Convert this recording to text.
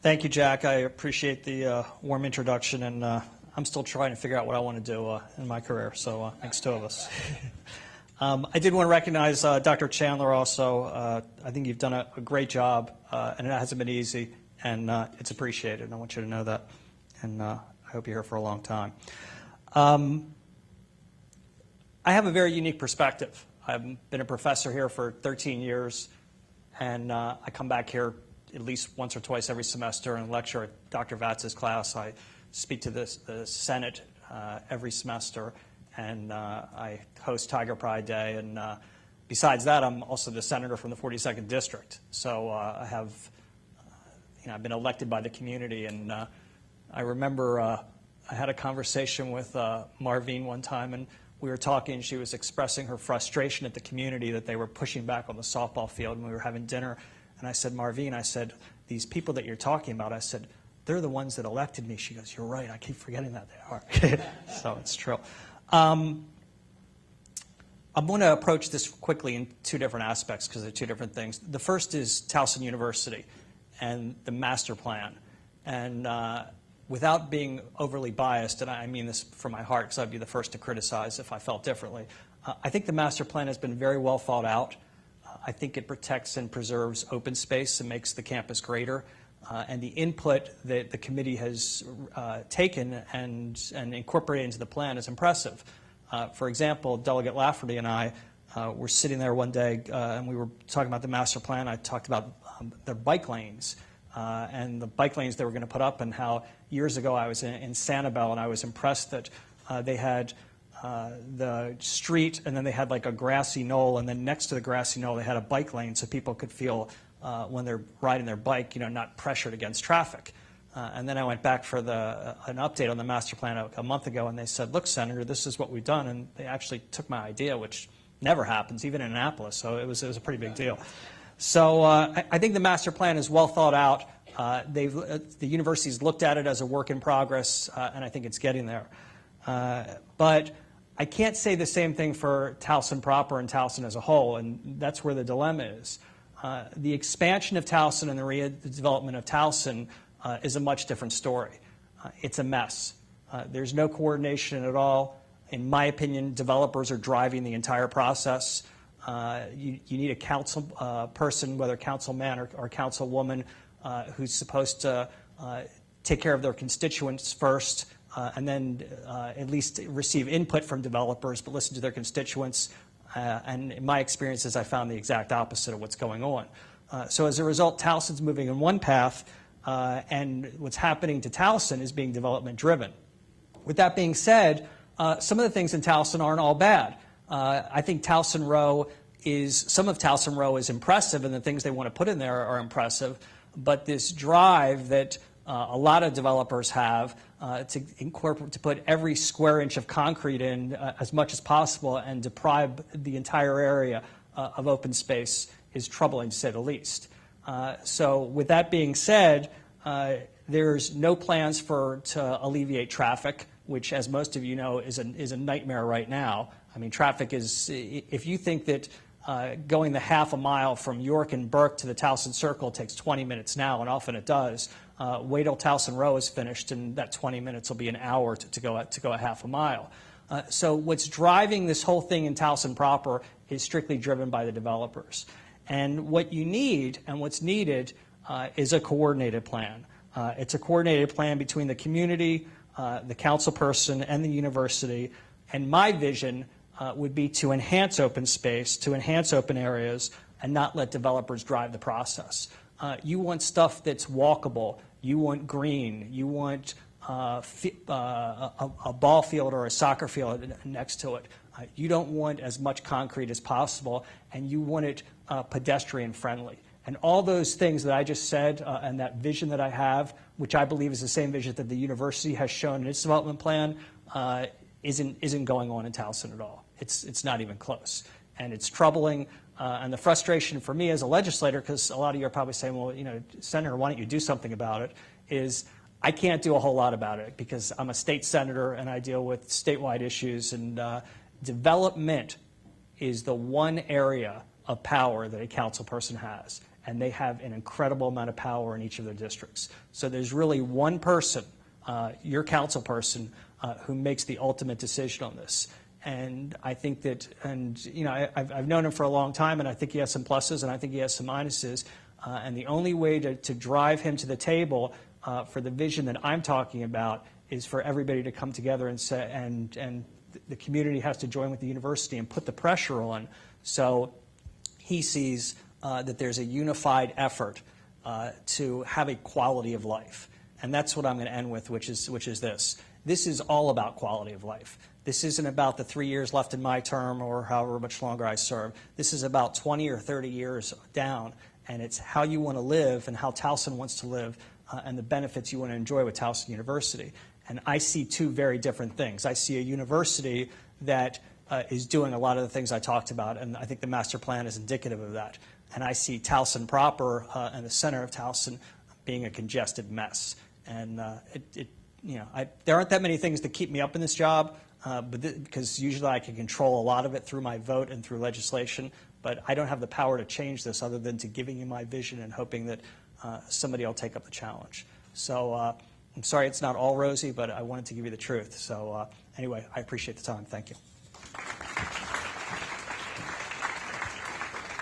Thank you, Jack. I appreciate the warm introduction, and I'm still trying to figure out what I want to do in my career, so thanks, two of us. I did want to recognize Dr. Chandler also. I think you've done a great job, and it hasn't been easy, and it's appreciated, and I want you to know that, and I hope you're here for a long time. I have a very unique perspective. I've been a professor here for 13 years, and I come back here at least once or twice every semester and lecture at Dr. Vatz's class. I speak to the Senate every semester, and I host Tiger Pride Day. And besides that, I'm also the senator from the 42nd District. So I have, I've been elected by the community. And I remember I had a conversation with Marvine one time, and we were talking. She was expressing her frustration at the community that they were pushing back on the softball field, and we were having dinner. And I said, Marvine, I said, these people that you're talking about, I said, they're the ones that elected me. She goes, you're right. I keep forgetting that they are. So it's true. I'm going to approach this quickly in two different aspects because they're two different things. The first is Towson University and the master plan. And without being overly biased, and I mean this from my heart because I'd be the first to criticize if I felt differently, I think the master plan has been very well thought out. I think it protects and preserves open space and makes the campus greater. And the input that the committee has taken and incorporated into the plan is impressive. For example, Delegate Lafferty and I were sitting there one day and we were talking about the master plan. I talked about the bike lanes and the bike lanes they were going to put up, and how years ago I was in Sanibel and I was impressed that they had the street, and then they had like a grassy knoll, and then next to the grassy knoll they had a bike lane so people could feel when they're riding their bike, not pressured against traffic. And then I went back for an update on the master plan a month ago, and they said, look, Senator, this is what we've done. And they actually took my idea, which never happens, even in Annapolis, so it was a pretty big deal. So I think the master plan is well thought out. The university's looked at it as a work in progress, and I think it's getting there. But I can't say the same thing for Towson proper and Towson as a whole, and that's where the dilemma is. The expansion of Towson and the redevelopment of Towson is a much different story. It's a mess. There's no coordination at all. In my opinion, developers are driving the entire process. You need a council person, whether councilman or councilwoman, who's supposed to take care of their constituents first, and then at least receive input from developers, but listen to their constituents. And in my experiences, I found the exact opposite of what's going on. So as a result, Towson's moving in one path, and what's happening to Towson is being development driven. With that being said, some of the things in Towson aren't all bad. I think some of Towson Row is impressive, and the things they want to put in there are impressive. But this drive that a lot of developers have to put every square inch of concrete in as much as possible and deprive the entire area of open space is troubling, to say the least. So with that being said, there's no plans to alleviate traffic, which, as most of you know, is a nightmare right now. I mean, traffic is, if you think that going the half a mile from York and Burke to the Towson Circle takes 20 minutes now, and often it does, wait till Towson Row is finished, and that 20 minutes will be an hour to go a half a mile. So what's driving this whole thing in Towson proper is strictly driven by the developers. And what you need and what's needed is a coordinated plan. It's a coordinated plan between the community, the council person, and the university. And my vision would be to enhance open space, to enhance open areas, and not let developers drive the process. You want stuff that's walkable. You want green. You want a ball field or a soccer field next to it. You don't want as much concrete as possible, and you want it pedestrian friendly. And all those things that I just said and that vision that I have, which I believe is the same vision that the university has shown in its development plan, isn't going on in Towson at all. It's not even close. And it's troubling. And the frustration for me as a legislator, because a lot of you are probably saying, well, Senator, why don't you do something about it, is I can't do a whole lot about it because I'm a state senator and I deal with statewide issues. And development is the one area of power that a council person has. and they have an incredible amount of power in each of their districts. So there's really one person, your council person, who makes the ultimate decision on this. And I think that, and you know, I've known him for a long time, and I think he has some pluses, and I think he has some minuses. And the only way to drive him to the table for the vision that I'm talking about is for everybody to come together and say, and the community has to join with the university and put the pressure on. So he sees that there's a unified effort to have a quality of life. And that's what I'm going to end with, which is this. This is all about quality of life. This isn't about the 3 years left in my term or however much longer I serve. This is about 20 or 30 years down, and it's how you want to live and how Towson wants to live and the benefits you want to enjoy with Towson University. And I see two very different things. I see a university that is doing a lot of the things I talked about, and I think the master plan is indicative of that. And I see Towson proper and the center of Towson being a congested mess. And there aren't that many things that keep me up in this job, because usually I can control a lot of it through my vote and through legislation. But I don't have the power to change this other than to giving you my vision and hoping that somebody will take up the challenge. So I'm sorry it's not all rosy, but I wanted to give you the truth. So anyway, I appreciate the time. Thank you.